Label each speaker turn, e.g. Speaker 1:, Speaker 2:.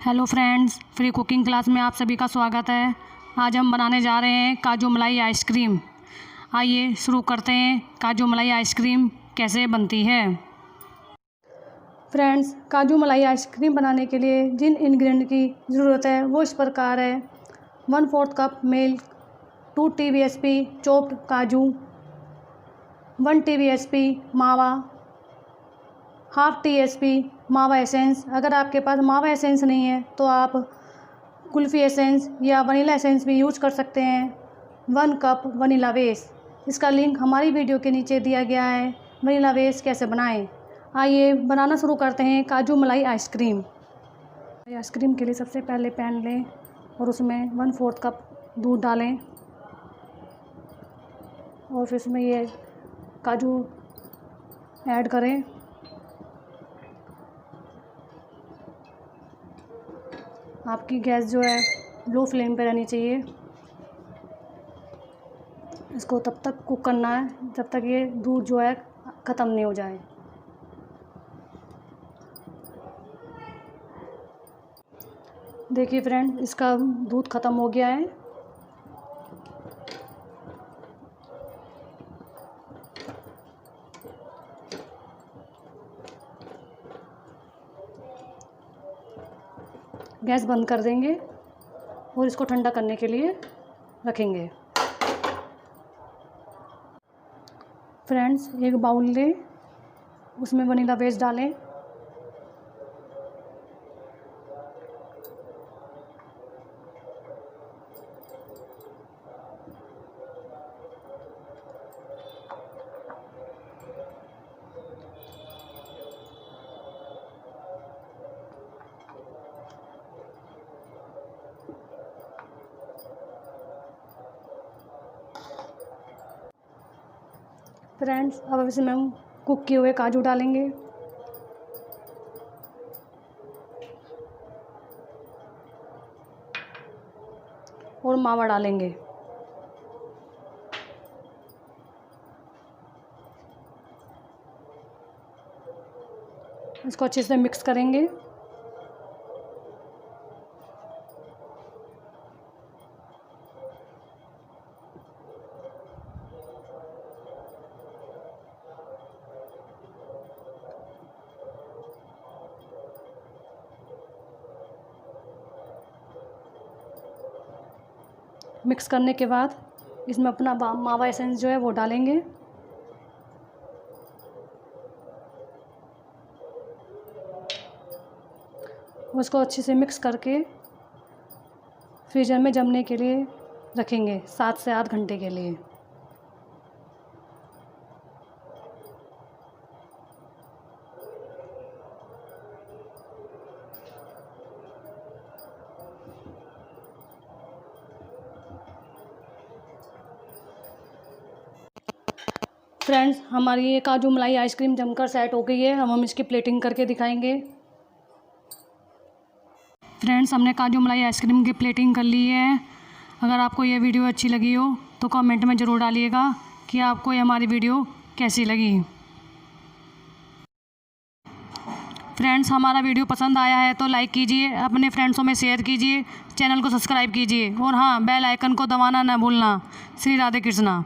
Speaker 1: Hello friends, free cooking class में आप सभी का स्वागत है। आज हम बनाने जा रहे हैं काजू मलाई आइसक्रीम। आइए शुरू करते हैं। काजू मलाई आइसक्रीम कैसे बनती है। फ्रेंड्स, काजू मलाई आइसक्रीम बनाने के लिए जिन इंग्रेडिएंट की ज़रूरत है वो इस प्रकार है। 1/4 कप मिल्क, 2 TBSP चॉप्ड काजू, 1 TBSP मावा, हाफ TSP मावा एसेंस। अगर आपके पास मावा एसेंस नहीं है तो आप कुल्फ़ी एसेंस या वनीला एसेंस भी यूज कर सकते हैं। 1 कप वनीला बेस। इसका लिंक हमारी वीडियो के नीचे दिया गया है। वनीला बेस कैसे बनाएं। आइए बनाना शुरू करते हैं काजू मलाई आइसक्रीम। आइसक्रीम के लिए सबसे पहले पैन लें और उसमें 1/4 कप दूध डालें और फिर इसमें ये काजू ऐड करें। आपकी गैस जो है लो फ्लेम पे रहनी चाहिए। इसको तब तक कुक करना है जब तक ये दूध जो है ख़त्म नहीं हो जाए। देखिए फ्रेंड, इसका दूध ख़त्म हो गया है। गैस बंद कर देंगे और इसको ठंडा करने के लिए रखेंगे। फ्रेंड्स, एक बाउल लें, उसमें वनीला बेस डालें। फ्रेंड्स, अब इसमें हम कुक किए हुए काजू डालेंगे और मावा डालेंगे। इसको अच्छे से मिक्स करेंगे। मिक्स करने के बाद इसमें अपना मावा एसेंस जो है वो डालेंगे। उसको अच्छे से मिक्स करके फ्रीजर में जमने के लिए रखेंगे 7 से 8 घंटे के लिए। फ्रेंड्स, हमारी ये काजू मलाई आइसक्रीम जमकर सेट हो गई है। अब हम इसकी प्लेटिंग करके दिखाएंगे। फ्रेंड्स, हमने काजू मलाई आइसक्रीम की प्लेटिंग कर ली है। अगर आपको ये वीडियो अच्छी लगी हो तो कमेंट में ज़रूर डालिएगा कि आपको ये हमारी वीडियो कैसी लगी। फ्रेंड्स, हमारा वीडियो पसंद आया है तो लाइक कीजिए, अपने फ्रेंड्सों में शेयर कीजिए, चैनल को सब्सक्राइब कीजिए और हाँ, बेल आइकन को दबाना ना भूलना। श्री राधे कृष्णा।